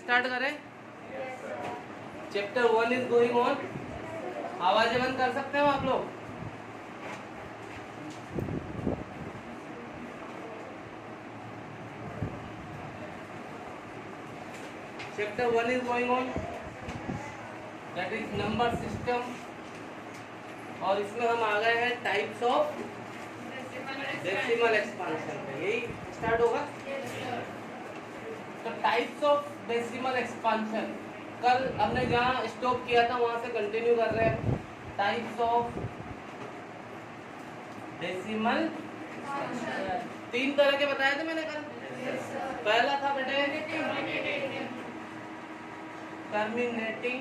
Start करें। Chapter 1 is going on. आवाजें बंद कर सकते हो आप लोग। Chapter 1 is going on, that is number system, और इसमें हम आ गए हैं टाइप्स ऑफ डेसिमल एक्सपांशन पे। यही स्टार्ट होगा। तो टाइप्स ऑफ डेसिमल एक्सपांशन, कल हमने जहाँ स्टॉप किया था वहां से कंटिन्यू कर रहे हैं। टाइप्स ऑफ डेसिमल, 3 तरह के बताए थे मैंने कल। पहला था बेटे टर्मिनेटिंग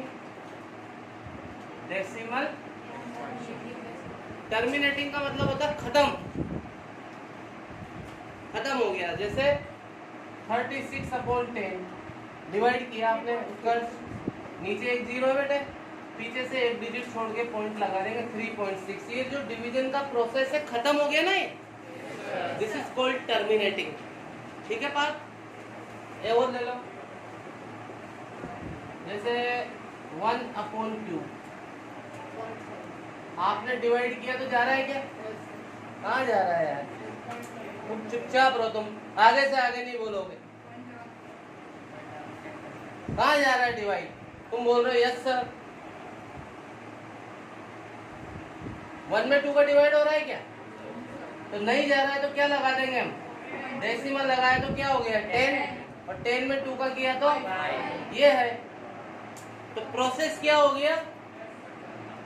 डेसिमल। टर्मिनेटिंग का मतलब होता है खत्म हो गया। जैसे 36/10 डिवाइड किया आपने, उसका नीचे एक जीरो है बेटे, पीछे से एक डिजिट छोड़ के पॉइंट लगा देंगे 3.6। ये जो डिवीजन का प्रोसेस है खत्म हो गया ना, ये दिस इज कॉल्ड टर्मिनेटिंग। ठीक है पार्ट। और ले लो, जैसे 1/2 आपने डिवाइड किया तो जा रहा है क्या? कहाँ जा रहा है यार? तुम चुपचाप रहो, तुम आगे से आगे नहीं बोलोगे। कहाँ जा रहा है डिवाइड? तुम बोल रहे हो यस सर। 1 में 2 का डिवाइड हो रहा है क्या? तो नहीं जा रहा है तो क्या लगा देंगे हम? डेसिमल लगाए तो क्या हो गया 10, और 10 में 2 का किया तो ये है। तो प्रोसेस क्या हो गया?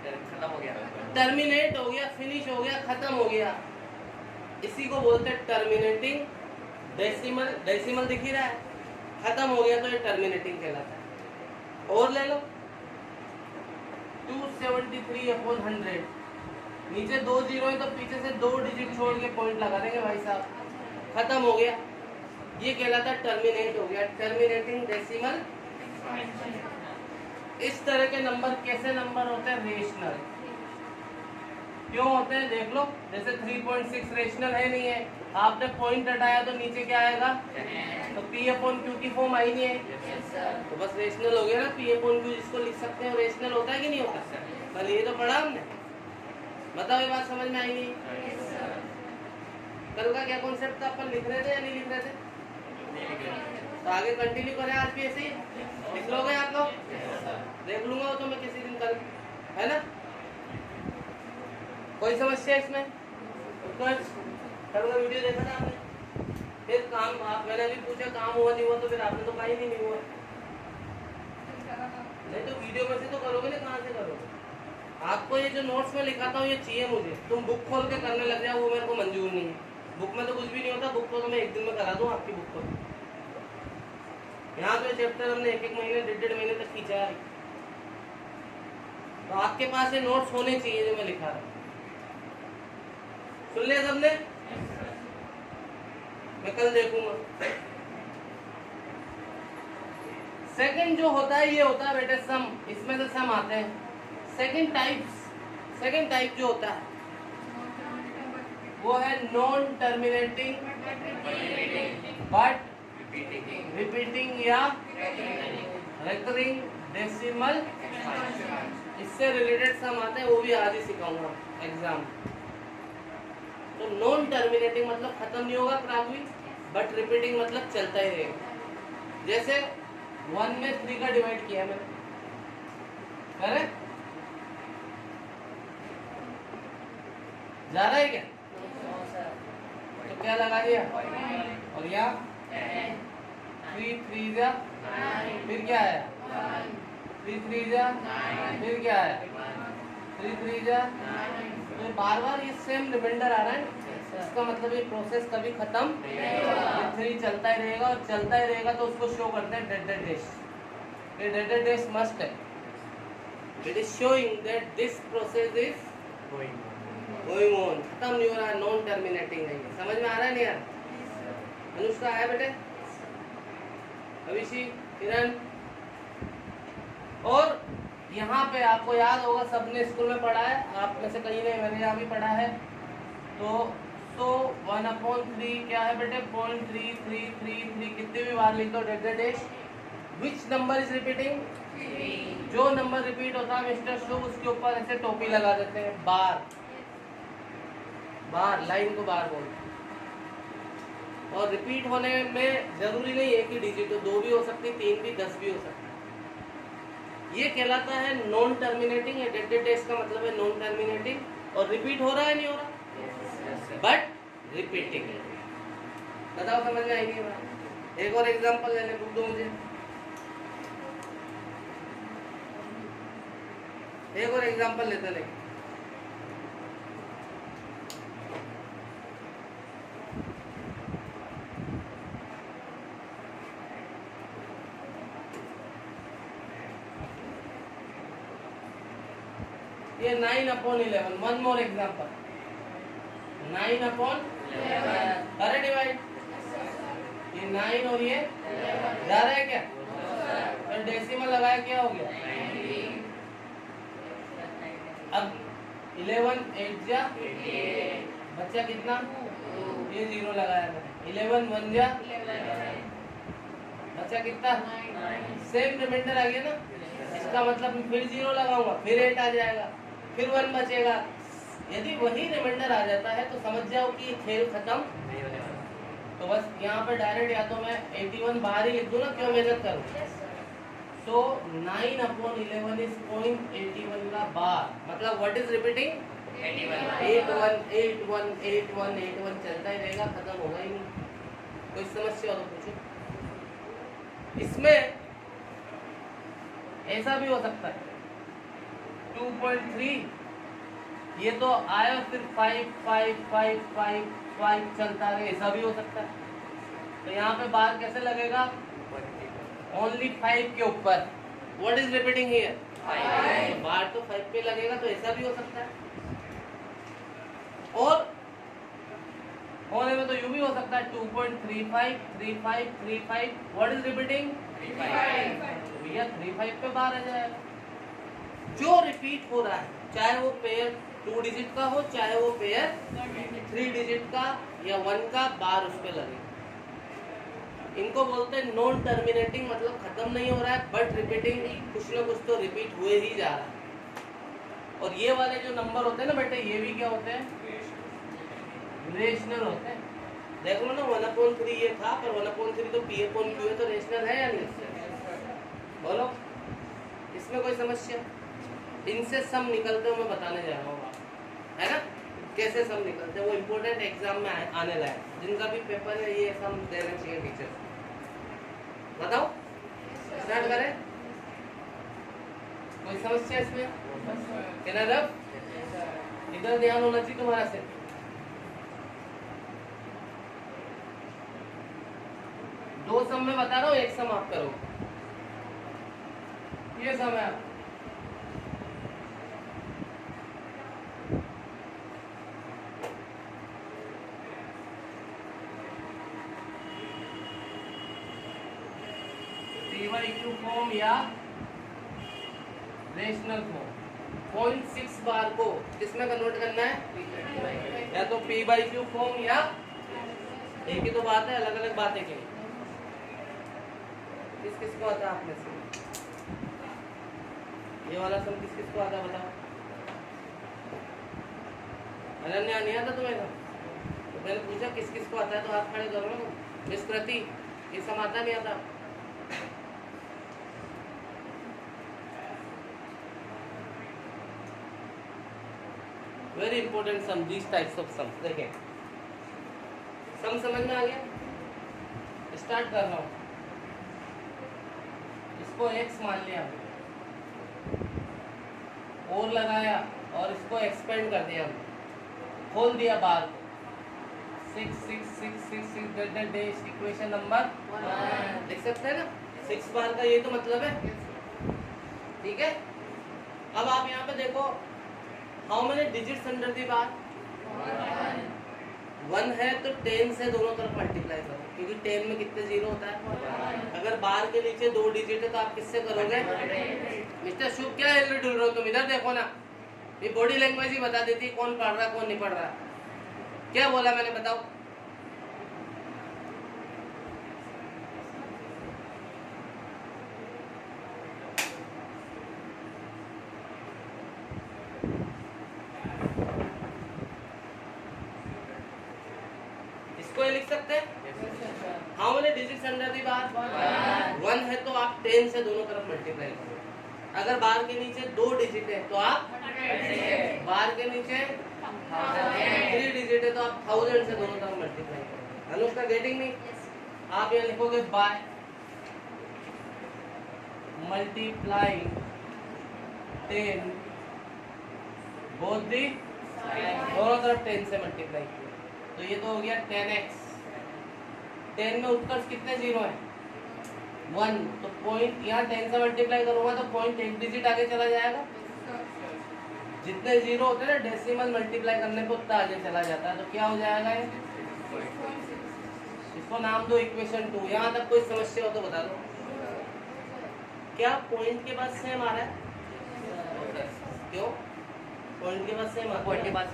खत्म हो गया, टर्मिनेट हो गया, फिनिश हो गया, खत्म हो गया। इसी को बोलते हैं टर्मिनेटिंग डेसिमल। डेसिमल दिख ही रहा है, खत्म हो गया तो ये टर्मिनेटिंग कहलाता है। और ले लो 273/100, नीचे 2 जीरो है तो पीछे से 2 डिजिट छोड़ के पॉइंट लगा देंगे भाई साहब, खत्म हो गया। ये कहलाता है टर्मिनेट हो गया, टर्मिनेटिंग डेसिमल। इस तरह के नंबर कैसे नंबर होते हैं? रेशनल। क्यों होते हैं देख लो। जैसे 3.6 रेशनल है नहीं है, आपने पॉइंट हटाया तो नीचे क्या आएगा? तो P/Q की फॉर्म आई नहीं है, तो बस रेशनल हो गया ना। P/Q जिसको लिख सकते हैं रेशनल होता है कि नहीं होता? कल ये तो पढ़ा हमने। बताओ ये बात समझ में आई नहीं? कल का क्या कॉन्सेप्ट था? अपन लिख रहे थे या नहीं लिख रहे थे? तो आगे कंटिन्यू करें आज भी ऐसे ही लिख लोगे आप लोग? देख लूंगा तो मैं किसी दिन कल, है ना? कोई समस्या इसमें? कल का वीडियो देखा था आपने? फिर काम आप, मैंने अभी पूछा काम हुआ नहीं हुआ, तो फिर आपने तो कहा ही नहीं हुआ। नहीं तो वीडियो में से तो करोगे ना, कहाँ से करोगे? आपको ये जो नोट्स में लिखाता हूँ ये चाहिए मुझे। तुम बुक खोल के करने लग जाओ, वो मेरे को मंजूर नहीं है। बुक में तो कुछ भी नहीं होता। बुक को तो मैं एक दिन में करा दूँ आपकी बुक को। यहाँ तो चैप्टर हमने 1-1 महीने 1.5 महीने तक खींचा है। तो आपके पास ये नोट्स होने चाहिए जो मैं लिखा रहा हूँ। सुन लिया सबने? मैं कल देखूंगा। सेकंड जो होता है ये होता है बेटे सम। इसमें से सम आते हैं। सेकंड टाइप जो होता है वो है नॉन टर्मिनेटिंग बट रिपीटिंग या रिकरिंग डेसिमल। इससे रिलेटेड सम आते हैं, वो भी आज ही सिखाऊंगा एग्जाम। तो नॉन टर्मिनेटिंग मतलब खत्म नहीं होगा क्रांति, बट रिपीटिंग मतलब चलता ही रहेगा। जैसे 1 में 3 का डिवाइड किया मैंने, करेक्ट? जा रहा है क्या? तो क्या लगा दिया? और यहाँ 3 3 जा, फिर क्या आया? 3 3 जा, फिर क्या आया? 3 3 जा। तो बार बार ये सेम रिमाइंडर आ रहा है। इसका मतलब ये प्रोसेस कभी खत्म नहीं, 3 चलता ही रहेगा, और चलता ही रहेगा तो उसको शो करते हैं डेड डैश। ये डेड डैश मस्ट है। It is showing that this process is going on, खत्म नहीं हो रहा है, नॉन टर्मिनेटिंग है। समझ में आ रहा है नहीं यार? अनुष्का आया बेटे? अभिषेक, किरण। और यहाँ पे आपको याद होगा, सबने स्कूल में पढ़ा है, आप में से कहीं नहीं, मैंने यहाँ भी पढ़ा है। तो 1/3 क्या है बेटे? 0.3333, कितने भी बार लिख दो dead dash, which number is repeating? जो नंबर रिपीट होता है मिस्टर शुभ उसके ऊपर ऐसे टोपी लगा देते हैं, बार। बार, लाइन को बार बोलते हैं। और रिपीट होने में जरूरी नहीं एक ही डिजिट हो, 2 भी हो सकती, 3 भी, 10 भी हो सकती। ये कहलाता है नॉन टर्मिनेटिंग। डेड टेस्ट का मतलब है नॉन टर्मिनेटिंग। और रिपीट हो रहा है नहीं हो रहा, बट रिपीटिंग। बताओ समझ में आएगी बात? एक और एग्जांपल लेने बुक दो मुझे। एक और एग्जांपल लेते लेंगे। ये 9/11, वन मोर एग्जांपल। 9/11 अरे डिवाइड, ये 9 और ये जा रहा है क्या? तो डेसिमल लगाया क्या हो गया? अब 11 8 जा बच्चा कितना? ये 0 लगाया मैंने। 11 1 जा बच्चा कितना? सेम रिमाइंडर आ गया ना। इसका मतलब फिर 0 लगाऊंगा, फिर 8 आ जाएगा, फिर 1 बचेगा। यदि वही रिमाइंडर आ जाता है तो समझ जाओ कि खेल खत्म। तो बस यहाँ पर डायरेक्ट या तो मैं 81 बाहर ही लिख दूँ ना, क्यों मेहनत करूँ। सो 9/11 इज 0.81 का बार। मतलब व्हाट इज रिपीटिंग? 81 81 81 81 चलता ही रहेगा, खत्म होगा ही नहीं। कोई समस्या हो तो पूछो। इसमें ऐसा भी हो सकता है 2.3, ये तो आया फिर 5 5 5 5 5 चलता रहे, ऐसा भी हो सकता है। तो यहाँ पे बार कैसे लगेगा? ओनली 5 के ऊपर। What is repeating here? 5। बार तो 5 पे लगेगा, तो ऐसा भी हो सकता है। और होने में तो यूं भी हो सकता है 2.35 35 35। What is repeating? 35। भैया 35 पे बार आ जाएगा। जो रिपीट हो रहा है, चाहे वो पेयर 2 डिजिट का हो, चाहे वो पेयर 3 डिजिट का या 1 का, बार उस पे लगे। इनको बोलते हैं नॉन टर्मिनेटिंग, मतलब खत्म नहीं हो रहा है बट रिपीटिंग, कुछ ना कुछ तो रिपीट हुए ही जा रहा है। और ये वाले जो नंबर होते हैं ना बेटे, ये भी क्या होते हैं? रेशनल होते हैं। देख लो ना 1/3 ये था, पर 1/3 तो p/q है, तो रेशनल है या नहीं? बोलो, इसमें कोई समस्या? इनसे सम निकलते हुए मैं बताने जा रहा हूँ, है ना? कैसे सम निकलते हैं, वो इम्पोर्टेंट एग्जाम में आने लायक, जिनका भी पेपर है ये सम देना चाहिए टीचर। बताओ, स्टार्ट करें? कोई समस्या इसमें? इधर ध्यान होना चाहिए तुम्हारा से। दो सम में बता रहा हूँ, एक सम आप करो। ये सम है p/q फॉर्म या रेशनल फॉर्म। 0.6 बार को किसमें कन्वर्ट करना है? या तो p/q फॉर्म या, एक ही तो बात है, अलग अलग बातें के। किस किस को आता है आप में से? ये वाला सम किस किस को आता है बताओ? अनन्या नहीं आता तुम्हें? तो मैंने पूछा किस किस को आता है, तो हाथ खड़े करो ना। मिस कृति, ये सम आता नहीं आता? Very important sum, these types of sum. देखें, सम समझ में आ गया? स्टार्ट कर रहा हूँ। इसको x मान लिया, और लगाया और इसको एक्सपेंड कर दिया, खोल दिया बार को। 6 6 6 6 6 डेड डैश इक्वेशन नंबर 1 लिख सकते हैं ना? 6 बार का ये तो मतलब है, ठीक है? अब आप यहाँ पे देखो, how many digits under the bar? 1 है, तो 10 से दोनों तरफ मल्टीप्लाई करो, क्योंकि 10 में कितने 0 होता है? अगर बार के नीचे 2 डिजिट है तो आप किससे करोगे? मिस्टर शुभ, क्या हिल डुल रहे हो तुम? इधर देखो ना, ये बॉडी लैंग्वेज ही बता देती है कौन पढ़ रहा है कौन नहीं पढ़ रहा। क्या बोला मैंने, बताओ? अंडर दी बार 1 है तो आप 10 से दोनों तरफ मल्टीप्लाई करो। अगर बार के नीचे 2 डिजिट है तो आप बार के नीचे 3 डिजिट है तो आप 1000 से दोनों तरफ मल्टीप्लाई करो। Anushka getting me? आप यहाँ लिखोगे बाय मल्टीप्लाई 10 बोथ दी दोनों तरफ 10 से मल्टीप्लाई किया तो ये तो हो गया 10x। 10 में उत्कर्ष कितने जीरो है 1 तो पॉइंट यहाँ 10 से मल्टीप्लाई करूंगा तो पॉइंट एक डिजिट आगे चला जाएगा। जितने जीरो होते हैं ना डेसिमल मल्टीप्लाई करने पे उतना आगे चला जाता है तो क्या हो जाएगा ये? इसको नाम दो इक्वेशन 2। यहाँ तक कोई समस्या हो तो बता दो। क्या पॉइंट के बाद सेम आ रहा है? क्यों पॉइंट के बाद सेम? पॉइंट के बाद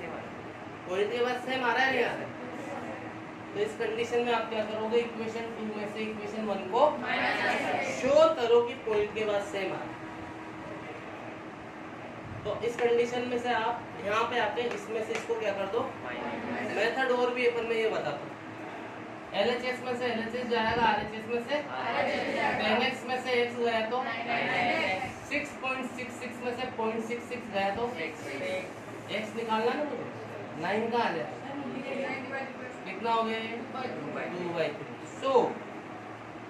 सेम आ रहा है नहीं आ रहा है? तो इस कंडीशन में आप क्या करोगे इक्वेशन 2 में से इक्वेशन 1 को श्योर करो कि पॉइंट के बाद सेम आ रहा है। तो इस कंडीशन में से आप यहाँ पे आके इसमें से इसको क्या कर दो मेथड और भी है पर मैं ये बताता हूँ। LHS में से LHS जाएगा RHS में से 10x में से x गया तो 6.66 में से 0.66 गया तो x निकालना ना मुझे 9 का आ जाएगा कितना हो गया 2/3। सो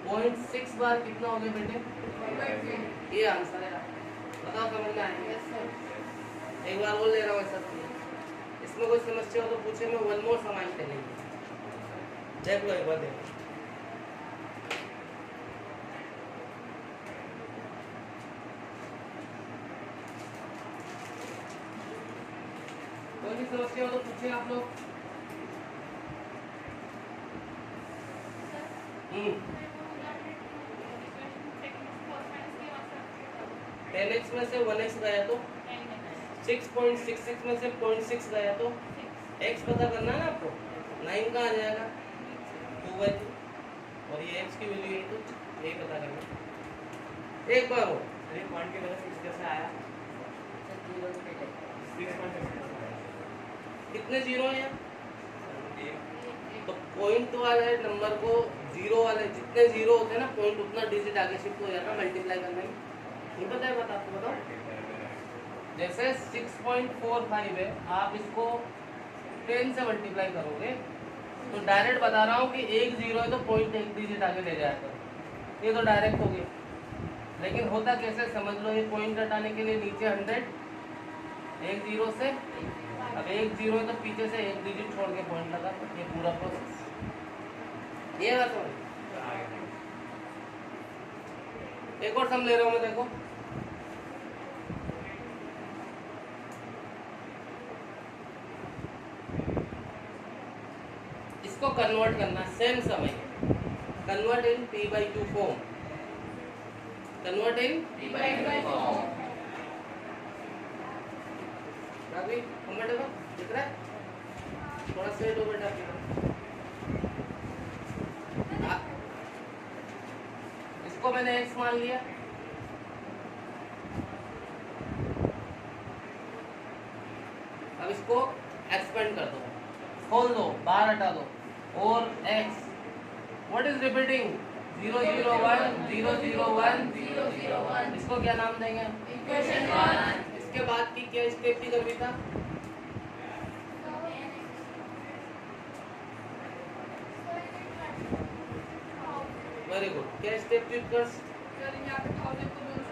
0.6 बार कितना हो गया बेटे? ये आंसर है। बताओ समझ में आएगा? एक बार बोल ले रहा हूँ ऐसा इसमें कोई समस्या हो तो पूछे। मैं वन मोर समान चलेंगे देख लो एक बार देखो। कोई भी समस्या हो तो पूछे आप लोग। 10x में से 1x गया तो 6.66 में से 0.6 गया तो x पता करना है ना आपको 9 का आ जाएगा 2/2 और ये x की वैल्यू है तो यही पता करना। एक बार हो पॉइंट के वजह से 6 कैसे आया? कितने जीरो हैं? तो पॉइंट वाले नंबर को जीरो वाले जितने जीरो होते हैं ना पॉइंट उतना डिजिट आगे शिफ्ट हो जाता है मल्टीप्लाई करने में। नहीं पता है? आपको बताओ। जैसे 6.45 है आप इसको 10 से मल्टीप्लाई करोगे तो डायरेक्ट बता रहा हूँ कि एक जीरो है तो पॉइंट एक डिजिट आगे ले जाएगा। ये तो डायरेक्ट हो गया लेकिन होता कैसे समझ लो। ये पॉइंट हटाने के लिए नीचे 100 एक जीरो से अब एक जीरो है तो पीछे से एक डिजिट छोड़ के पॉइंट लगा। ये पूरा प्रोसेस ये बात समझ। एक और सम ले रहा हूँ मैं देखो। इसको कन्वर्ट करना सेम समय convert in p/2 form. Convert in p/2 form अभी कंफर्टेबल दिख रहा है? थोड़ा सेट हो बेटा इसको मैंने x मान लिया। अब इसको एक्सपेंड कर दो खोल दो बाहर हटा दो और x व्हाट इज रिपीटिंग 0 0 1 0 0 1 0 0 1 इसको क्या नाम देंगे इक्वेशन 1। इसके बाद की क्या स्टेप थी कविता? Very good. क्या स्टेप थी उत्कर्ष?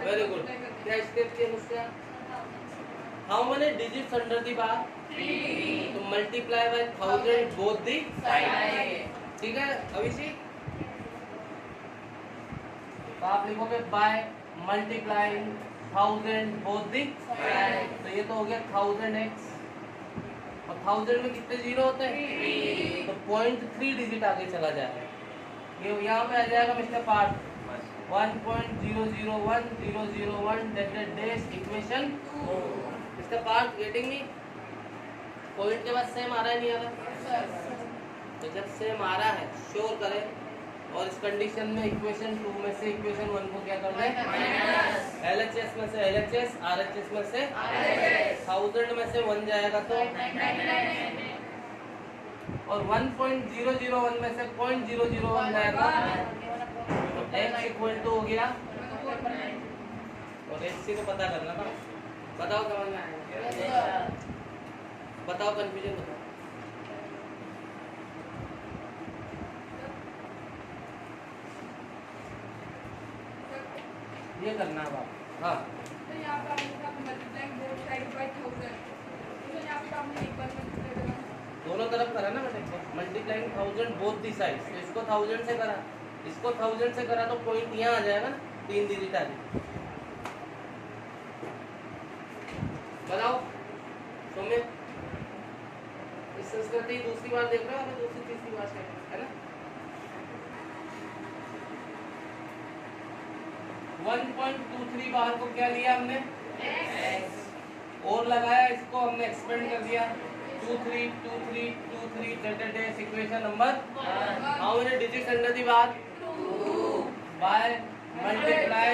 Very good. क्या स्टेप थी Anushka? How many digits under the bar? 3 तो multiply by 1000 both the side. ठीक है अभिषेक? तो आप लिखोगे by multiplying 1000 both the side. तो ये तो हो गया 1000x और 1000 में कितने जीरो होते हैं 3 तो 0.3 डिजिट आगे चला जाएगा। ये यहाँ पे आ जाएगा mister part 1.001001 dash equation mister part getting me? Point के बाद सेम आ रहा है नहीं आ रहा? तो जब सेम आ रहा है श्योर करें और इस कंडीशन में इक्वेशन 2 में से इक्वेशन 1 को क्या कर दें LHS में से LHS RHS में से 1000 में से 1 जाएगा तो और 1.001 में से 0.001 जाएगा x इक्वल टू हो गया, और x को पता करना था। बताओ समझ में आएगा? बताओ कंफ्यूजन बताओ। ये करना है बात। हाँ तो यहाँ पे आपका मल्टीप्लाइंग बोथ साइड बाय 1000, तो यहाँ पे आपने एक बार मल्टीप्लाई करा, दोनों तरफ करा ना बेटे, मल्टीप्लाइंग 1000 बोथ दी साइड्स। तो इसको 1000 से करा, इसको 1000 से करा, तो पॉइंट यहाँ आ जाएगा ना, 3 डिजिट आ जाएगी। बताओ सौम्य, इस संस्कृति दूसरी बार देख रहे हो, हमें दूसरी तीसरी बार है ना। 1.23 बार को क्या लिया हमने, x, और लगाया, इसको हमने एक्सपेंड कर दिया, 2 3 2 3 2 3 that is equation number 1. How many digits under the bar? 2 by multiply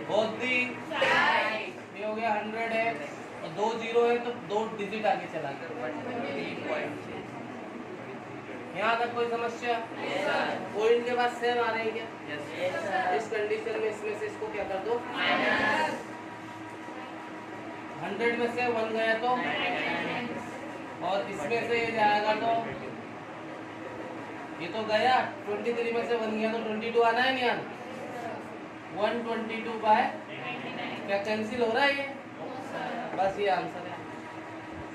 both the sides. ये हो गया 100x, और 2 0 है तो 2 डिजिट आगे चला गया। यहाँ तक कोई समस्या? पॉइंट के बाद सेम आ रहे हैं क्या? इस कंडीशन में इसमें से इसको क्या कर दो, 100 में से 1 गया तो, और इसमें से ये जाएगा तो, ये तो गया, 23 में से 1 गया तो 22 आना है नहीं आना, 122 बाय, क्या कैंसिल हो रहा है ये? बस ये आंसर है।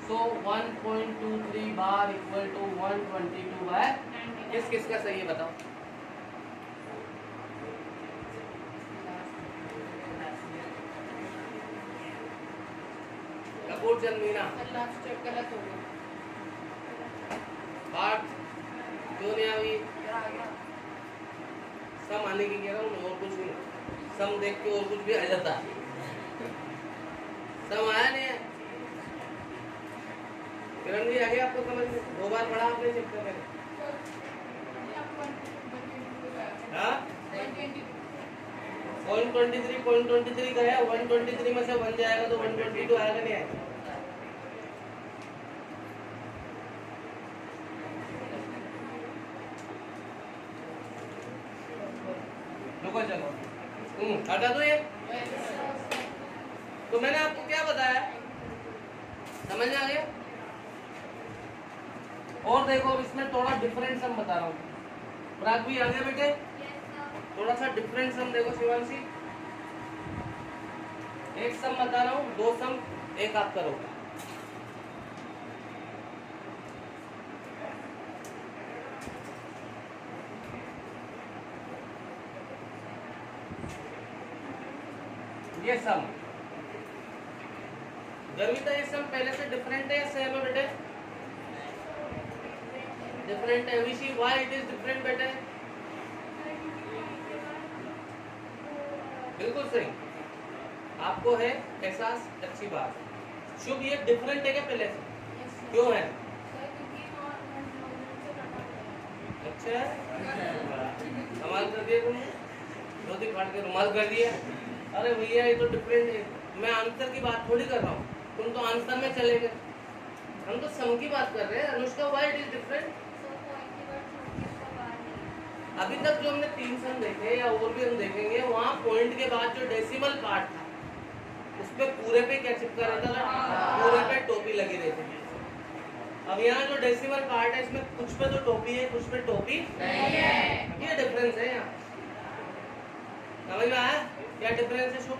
सो 1.23 बार इक्वल टू 122 बाय, किस किस का सही है बताओ? कपूर जन्मीना लास्ट स्टेप गलत हो गया, बात क्यों नहीं आई? क्या आ गया? सम आने की कह रहा हूँ, और कुछ नहीं, सम देख के और कुछ भी आ जाता। सम आया नहीं है, किरण जी आ गया आपको समझ में? 2 बार पढ़ा आपने चैप्टर में? हाँ 123 गया, 123 में से 1 जाएगा तो 122 आएगा नहीं आएगा? रुको चलो, हटा दो ये। तो मैंने आपको क्या बताया, समझ में आ गया? और देखो इसमें थोड़ा डिफरेंट सम बता रहा हूँ। प्राग भी आ गया बेटे? थोड़ा सा डिफरेंट सम देखो शिवांशी, एक सम बता रहा हूँ, 2 सम एक आप करोगे। ये सम गर्विता, ये सम पहले से डिफरेंट है या सेम है बेटे? डिफरेंट है। विशी, व्हाई इट इज डिफरेंट बेटे? बिल्कुल सही, आपको है एहसास, अच्छी बात। शुभ, ये डिफरेंट है क्या पहले से? क्यों है? अच्छा कमाल कर दिया तुमने, धोती फाड़ के रुमाल कर दिया। अरे भैया ये तो डिफरेंट है, मैं आंसर की बात थोड़ी कर रहा हूँ, तुम तो आंसर में चले गए, हम तो सम की बात कर रहे हैं। Anushka, why it is different? अभी तक जो हमने 3 सम देखे या और भी हम देखेंगे, वहाँ पॉइंट के बाद जो डेसिमल पार्ट था उस पे पूरे पे क्या चिपका रहता था? पूरे पे टोपी लगी रहती थी। अब यहाँ जो डेसिमल पार्ट है इसमें कुछ पे तो टोपी है, कुछ पे टोपी नहीं है। ये डिफरेंस है यहाँ, समझ में आया क्या डिफरेंस है? शुभ,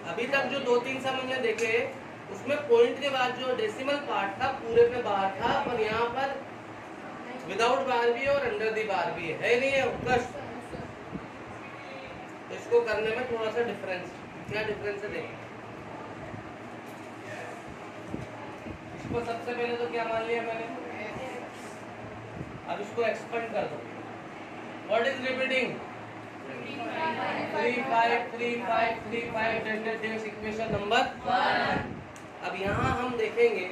अभी तक जो 2-3 सम हमने देखे उसमें पॉइंट के बाद जो डेसिमल पार्ट था पूरे पे बार था, पर यहाँ पर विदाउट बार भी और अंडर दी बार भी है नहीं है उत्कर्ष? तो इसको करने में थोड़ा सा डिफरेंस, क्या डिफरेंस है देखिए। इसको सबसे पहले तो क्या मान लिया मैंने, अब इसको एक्सपेंड कर दो। What is repeating? 3 5 3 5 3 5 delta equation number 1। अब यहाँ हम देखेंगे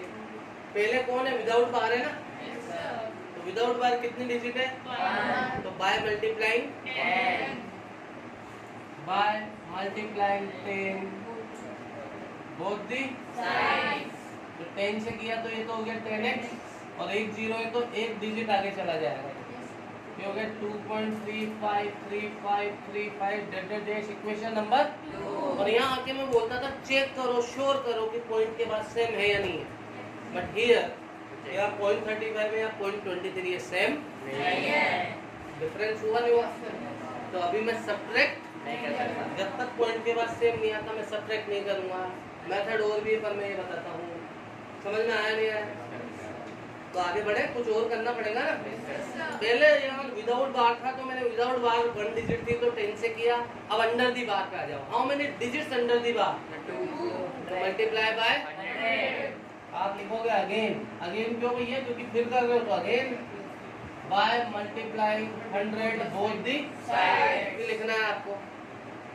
पहले कौन है, विदाउट बार है ना, तो विदाउट बार कितनी डिजिट है? 1। तो by multiplying 10 both the sides. तो 10 से किया तो ये तो हो गया 10x, और 1 0 है तो 1 डिजिट आगे चला जाएगा। ये हो गया 2.353535 डेल्टा डैश इक्वेशन नंबर 2। और यहाँ आके मैं बोलता था चेक करो, श्योर करो कि पॉइंट के बाद सेम है या नहीं है, बट हियर या 0.35 या 0.23 सेम नहीं है, डिफरेंस हुआ नहीं हुआ। तो अभी मैं सब्ट्रैक्ट नहीं कर सकता, जब तक पॉइंट के बाद सेम नहीं आता मैं सब्ट्रैक्ट नहीं करूंगा। मेथड और भी है पर मैं ये बताता हूँ, समझ में आया नहीं आया? तो आगे बढ़े, कुछ और करना पड़ेगा ना। पहले यहाँ विदाउट बार था तो मैंने विदाउट बार 1 डिजिट थी तो 10 से किया। अब अंडर दी बार पे आ जाओ। How many digits under the bar? 2 multiply by 100। आप लिखोगे अगेन, अगेन क्यों भैया? क्योंकि फिर कर रहे हो तो again by multiply 100 both the side लिखना है आपको।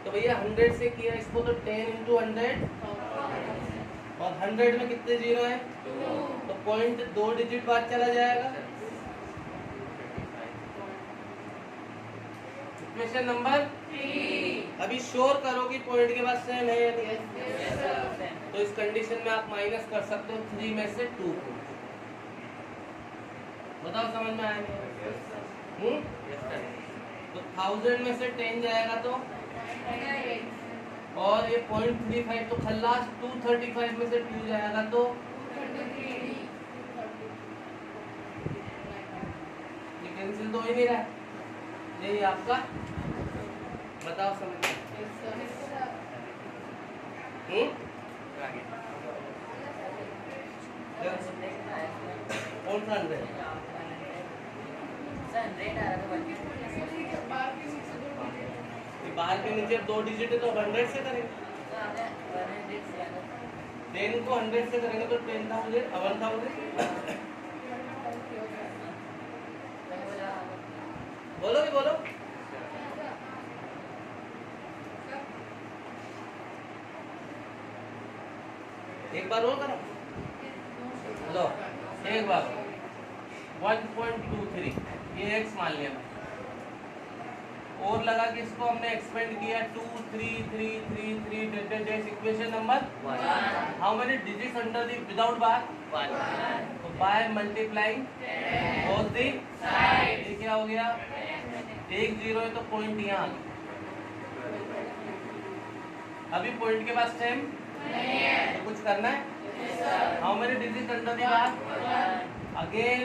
तो भैया 100 से किया इसको तो 10 into 100 और 100 में कितने जीरो है? 2। तो पॉइंट 2 डिजिट बाद चला जाएगा। Equation number 3। अभी श्योर करो कि पॉइंट के बाद सेम है या नहीं है। तो इस कंडीशन में आप माइनस कर सकते हो 3 में से 2 को। बताओ समझ में आया नहीं? तो 1000 में से 10 जाएगा तो और ये 0.35 तो खल्लास। 235 में से 2 जाएगा तो ये कैंसिल तो हो ही नहीं रहा है। यही आपका, बताओ समझ में? कौन सा 100? बाहर के नीचे 2 डिजिट है तो 100 से करेंगे। 10 को 100 से करेंगे तो 10,000 1000। बोलो भी बोलो। एक बार और करो। लो एक बार 1.23 ये x मान लिया और लगा कि इसको हमने एक्सपेंड किया 2 3 3 3 3 delta dash equation number 1। How many digits under the without bar? 1। तो by multiplying both the side ये क्या हो गया? 1 0 है तो पॉइंट यहाँ आ गया। अभी पॉइंट के पास सेम नहीं है तो कुछ करना है। How many digits under the bar? 1। Again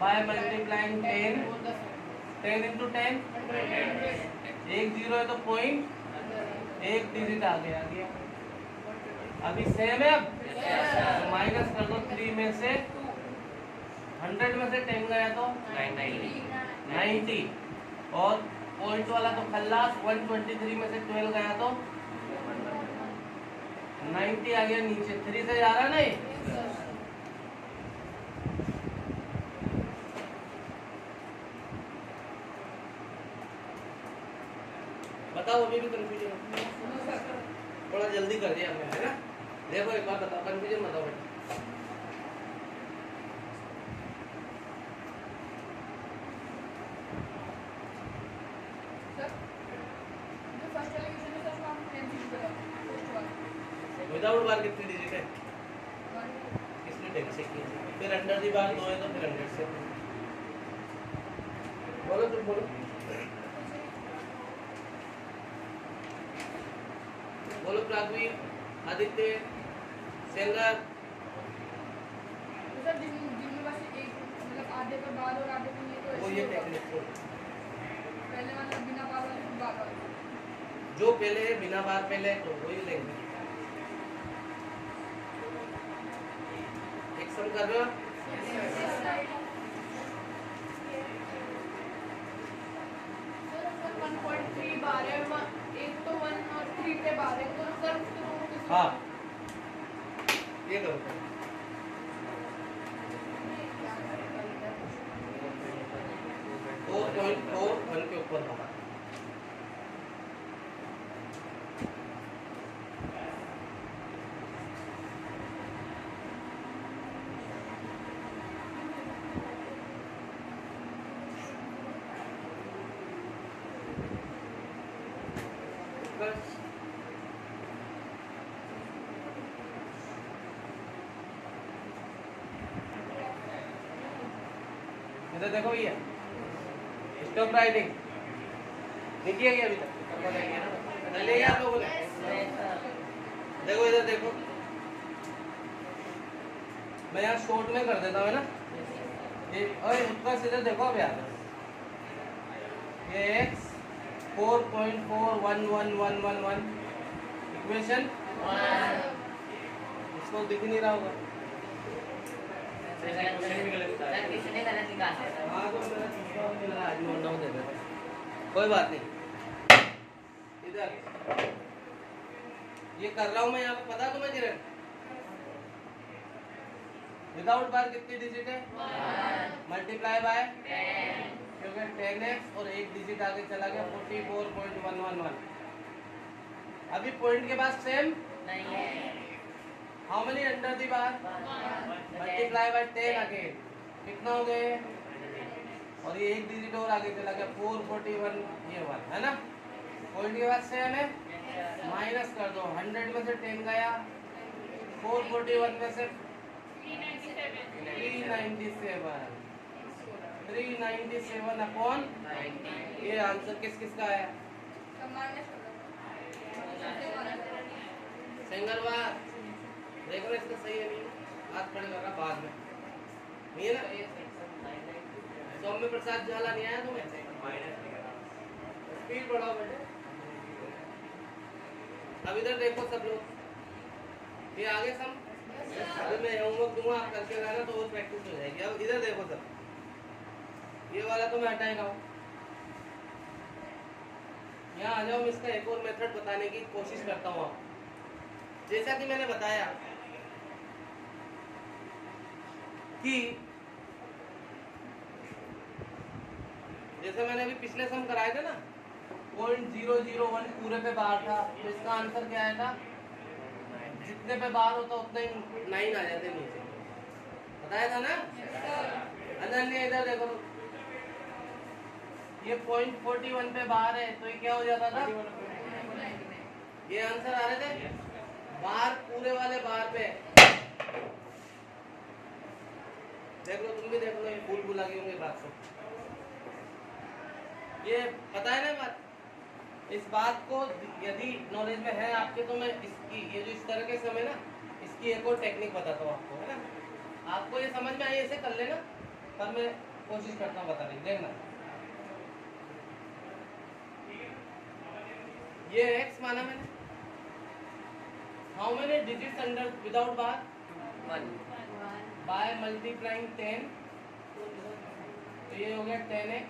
by multiplying 10 into 10 1 0 है तो पॉइंट 1 डिजिट आ गया अभी सेम है। अब तो माइनस कर दो 3 में से 100 में से 10 गया तो 90 और पॉइंट वाला तो खल्लास। 123 में से 12 गया तो 90 आ गया नीचे। 3 से जा रहा नहीं। बताओ अभी भी कंफ्यूजन थोड़ा जल्दी कर दिया हमने, है ना? देखो एक बार बताओ, कंफ्यूजन बताओ बेटा। विदाउट बार कितनी डिजिट है? किसने 10 से की? फिर अंडर दी बार 2 है तो फिर 100 से। बोलो तुम बोलो। बोलो प्रागवी, आदित्य, सेंगर। सर जिनमें बस एक मतलब आधे पर बाल और आधे पर ये तो वो ये टेक्निक को पहले मतलब बिना बाल वाले फिर बाल वाले। जो पहले है बिना बार पहले तो वही लेंगे। एक सम कर रहे हो? सर 1.3 बार है, एक तो 1 और 3 पे बार है तो सर हाँ ये करो। 4.41 के ऊपर होगा। इधर देखो भैया, स्टॉप राइटिंग नहीं किया गया अभी तक, करना चाहिए ना, कर लिया आप लोगों ने। देखो इधर देखो, मैं यहाँ शॉर्ट में कर देता हूँ ना ये, और उसका सीधे देखो अब यार, ये x 4.41111 इक्वेशन इसको दिख नहीं रहा होगा। हाँ तो मेरा तीसरा मिल रहा है, आज मैं 9 दे देता हूँ, कोई बात नहीं। इधर ये कर रहा हूँ मैं यहाँ पे, पता तुम्हें किरण विदाउट बार कितनी डिजिट है, मल्टीप्लाई बाय क्योंकि 10x और एक डिजिट आगे चला गया 44.111। अभी पॉइंट के बाद सेम नहीं है, how many under the bar, multiply by 10 again, कितना हो गए, और ये एक डिजिट और आगे चला गया 441, ये 1 है ना। पॉइंट के बाद सेम है, माइनस कर दो, 100 में से 10 गया, 441 में से 397 अपॉन, ये आंसर किस किस का है, सिंगल बार। देखो इसका सही है नहीं, हाथ खड़े कर रहा बाद में, नहीं है ना। सौम्य प्रसाद झाला नहीं आया तुम्हें, स्पीड बढ़ाओ बेटे। अब इधर देखो सब लोग, ये आगे सब अभी मैं होमवर्क दूंगा, आप करके रहना तो वो प्रैक्टिस हो जाएगी। अब इधर देखो सब, ये वाला तो मैं हटाएगा हूँ, यहाँ आ जाओ, मैं इसका एक और मेथड बताने की कोशिश करता हूँ। आप जैसा कि मैंने बताया कि जैसे मैंने अभी पिछले सम कराए थे ना, 0.001 पूरे पे बार था, तो इसका आंसर क्या आएगा, जितने पे बार होता उतने ही 9 आ जाते नीचे, बताया था ना। अनन्या इधर देखो, ये 0.41 पे बार है, तो ये क्या हो जाता था, ये आंसर आ रहे थे बार पूरे वाले बार पे। देख लो, तुम भी देख लो, ये भूल भुला गए होंगे बात से, ये पता है ना बात। इस बात को यदि नॉलेज में है आपके, तो मैं इसकी ये जो इस तरह के समय ना, इसकी एक और टेक्निक बताता हूँ आपको, है ना। आपको ये समझ में आई ऐसे कर लेना, पर मैं कोशिश करता हूँ बताने की। देखना, ये x माना मैंने, how many digits under without bar, 1 by multiplying 10, तो ये हो गया 10x,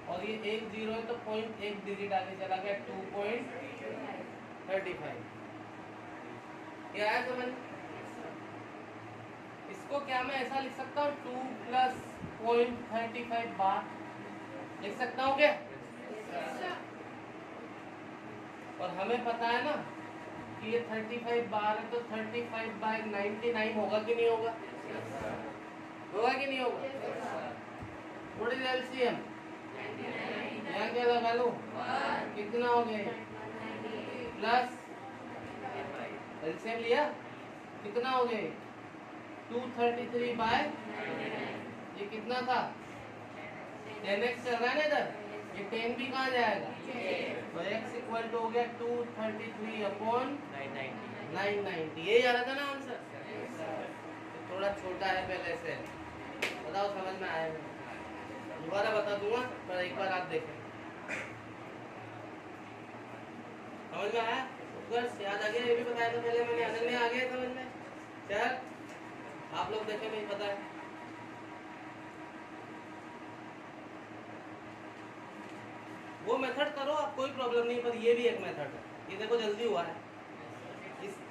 और ये 1 0 है तो पॉइंट एक डिजिट आगे चला गया 2.35। ये आया समझ। इसको क्या मैं ऐसा लिख सकता हूँ, 2 + 0.35 बार लिख सकता हूँ क्या। और हमें पता है ना कि ये 35 बार है, तो 35/99 होगा कि नहीं होगा, होगा कि नहीं होगा। व्हाट इज एलसीएम, यहाँ क्या लगा लो, कितना हो गया, प्लस एलसीएम लिया, कितना हो गए 233/, ये कितना था 10x चल रहा है ना इधर, ये 10 भी कहाँ जाएगा, तो x = हो गया 233/990, यही आ रहा था ना आंसर। थोड़ा छोटा है पहले से, बताओ समझ में आया। दोबारा बता दूंगा, पर एक बार आप देखें, समझ में आया, उत्कर्ष याद आ गया। ये भी बताया था पहले मैंने, अनन्या आ गया समझ में। चल आप लोग देखें, नहीं पता है, वो मेथड करो आप, कोई प्रॉब्लम नहीं, पर ये भी एक मेथड है। ये देखो जल्दी हुआ है,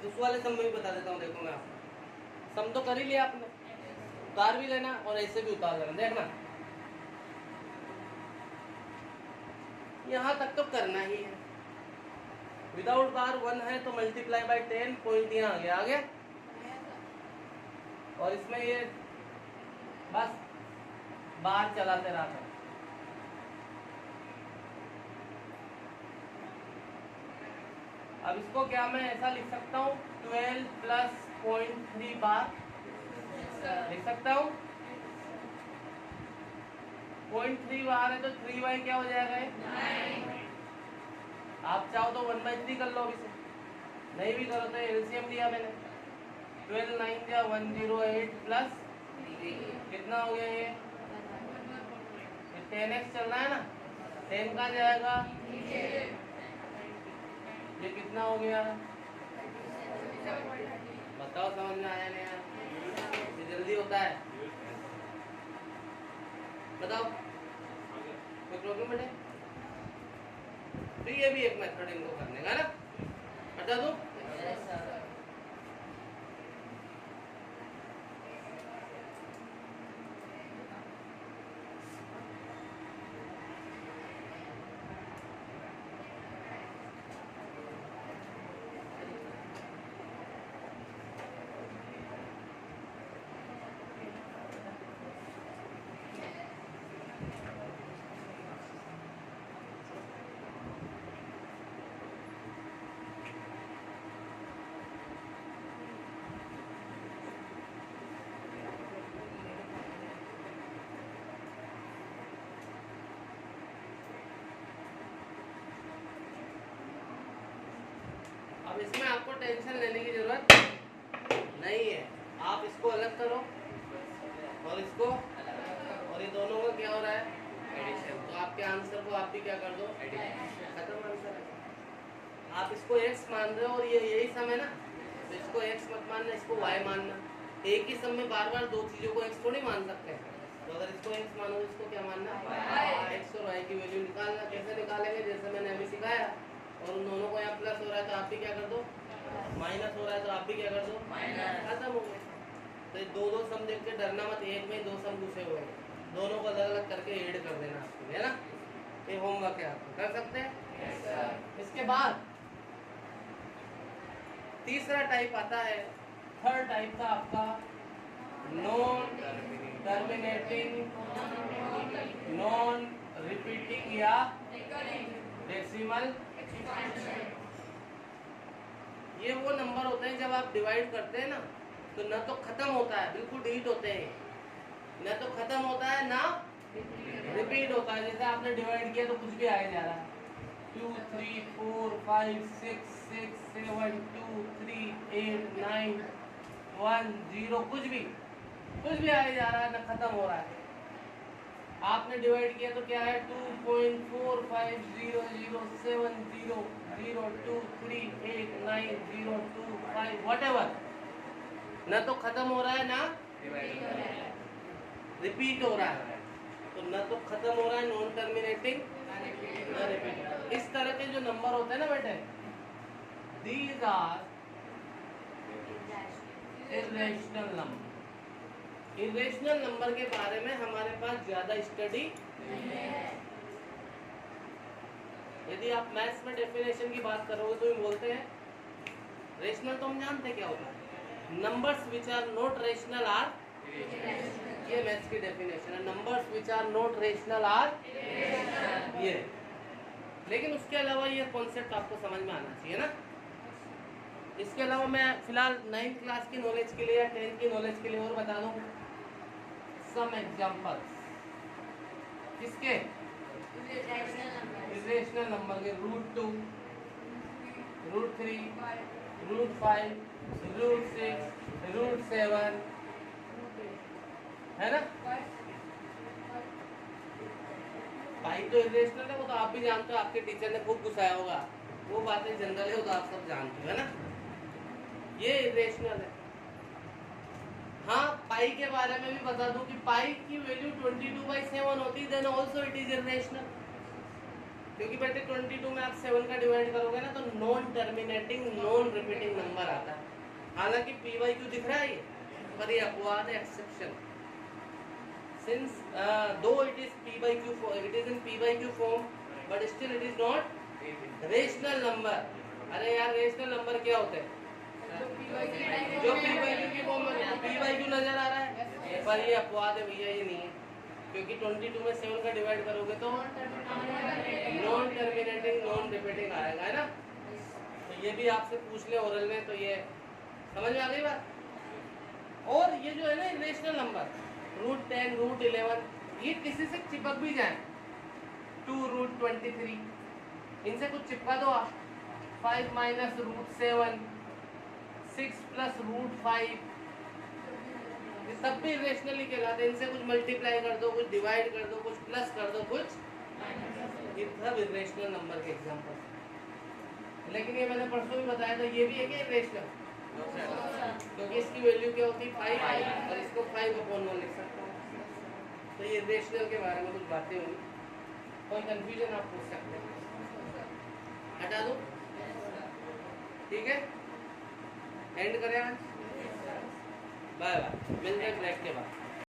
उस वाले सम में भी बता देता हूँ। देखो मैं आपको सम तो कर ही लिया आपने, उतार भी लेना और ऐसे भी उतार लेना। देखना, यहाँ तक तो करना ही है। विदाउट बार 1 है तो मल्टीप्लाई बाय 10, पॉइंट यहाँ आ गया, और इसमें ये बस बार चलाते रहा था। अब इसको क्या मैं ऐसा लिख सकता हूँ, 12 + 0.3 बार लिख सकता हूँ। 0.3 बाहर है तो 3y क्या हो जाएगा ये? आप चाहो तो 1/3 कर लो अभी से, नहीं भी करो तो एलसीएम लिया मैंने, 12 9 या 108 प्लस कितना हो गया ये 10x चल रहा है ना, 10 का जाएगा ये कितना हो गया, बताओ समझ में आया नहीं आया? ये जल्दी होता है, बताओ कोई प्रॉब्लम बेटे? तो ये भी एक मेथड इनको करने का ना, बता दूं? अब इसमें आपको टेंशन लेने की जरूरत नहीं है, आप इसको अलग करो और इसको, और ये दोनों का क्या हो रहा है एडिशन, तो आपके आंसर को आप भी क्या कर दो खत्म आंसर है। आप इसको x मान रहे हो और ये यही सम है ना, तो इसको x मत मानना, इसको y मानना। एक ही सम में बार बार दो चीजों को x थोड़ी मान सकते हैं, तो अगर इसको x मानो इसको क्या मानना x और y की वैल्यू निकालना। कैसे निकालेंगे, जैसे मैंने अभी सिखाया, और उन दोनों को यहाँ प्लस हो रहा है तो आप भी क्या कर दो माइनस हो रहा है तो आप भी क्या कर दो खत्म हो गए। तो दो दो सम देख के डरना मत, एक में दो सम घुसे हुए हैं, दोनों को अलग अलग करके ऐड कर देना आपको, है ना? ये होमवर्क है, आपको कर सकते हैं। yes, इसके बाद तीसरा टाइप आता है, थर्ड टाइप था आपका नॉन टर्मिनेटिंग नॉन रिपीटिंग या डेसिमल। ये वो नंबर होते हैं जब आप डिवाइड करते हैं ना, तो न तो खत्म होता है, बिल्कुल डिलीट होते हैं, न तो खत्म होता है ना रिपीट होता है। जैसे आपने डिवाइड किया तो कुछ भी आया जा रहा है, 2 3 4 5 6 6 7 2 3 8 9 1 0 कुछ भी आया जा रहा है, न खत्म हो रहा है। आपने डिवाइड किया तो क्या है 2.45000002389025 व्हाटएवर, न तो खत्म हो रहा है ना रिपीट हो रहा है। तो न तो खत्म हो रहा है, नॉन टर्मिनेटिंग ना रिपीट। इस तरह के जो नंबर होते हैं ना बेटे, these are irrational number. Irrational number के बारे में हमारे पास ज्यादा स्टडी नहीं है। यदि आप मैथ्स में डेफिनेशन की बात करोगे तो हम बोलते हैं रेशनल, तो हम जानते क्या होता है, numbers which are not rational are, ये मैथ्स की डेफिनेशन है, numbers which are not rational are ये। लेकिन उसके अलावा ये कॉन्सेप्ट आपको समझ में आना चाहिए ना। इसके अलावा मैं फिलहाल 9th क्लास की नॉलेज के लिए या 10th की नॉलेज के लिए और बता दूं सम एग्जांपल्स किसके, इरेशनल नंबर के, √2, √3, √5, √6, √7, है ना? पाई तो इरेशनल है, वो तो आप भी जानते हो, आपके टीचर ने खूब घुसाया होगा, वो बातें जनरल है, वो तो आप सब जानते हो, है ना? ये इरेशनल है। हाँ, पाई के बारे में भी बता दूं कि पाई की वैल्यू 22/7 होती है, then also it is irrational, क्योंकि बेटे 22 में आप 7 का डिवाइड करोगे ना तो non terminating non repeating number आता है। हालांकि पी/क्यू दिख रहा है ये, पर ये अपवाद है, एक्सेप्शन। सिंस दो it is p/q, it is in p/q form, but still it is not rational number. अरे यार, रेशनल नंबर क्या होते हैं, जो p/q की फॉर्म में p/q नजर आ रहा है, पर ये अपवाद है भैया, ये नहीं है, क्योंकि 22 में 7 का डिवाइड करोगे तो नॉन टर्मिनेटिंग नॉन रिपीटिंग आएगा, है ना? तो ये भी आपसे पूछ ले ओरल में, तो ये समझ में आ गई बात। और ये जो है ना इरेशनल नंबर, √10, √11, ये किसी से चिपक भी जाए 2√23 इनसे कुछ चिपका दो आप 5 माइनस √7 6 प्लस √5 ये सब भी इरेशनल ही कहलाते हैं। इनसे कुछ मल्टीप्लाई कर दो, कुछ डिवाइड कर दो, कुछ प्लस कर दो, कुछ ये सब इरेशनल नंबर के एग्जांपल। लेकिन ये मैंने परसों भी बताया था, ये भी है क्या इरेशनल, क्योंकि इसकी वैल्यू क्या होती है 5 और इसको 5/1 लिख सकता हूँ। तो ये इरेशनल के बारे में कुछ बातें होंगी, कोई कंफ्यूजन आप पूछ सकते हैं, हटा दो, ठीक है, एंड करें आज, बाय बाय, मिलते हैं ब्रेक के बाद।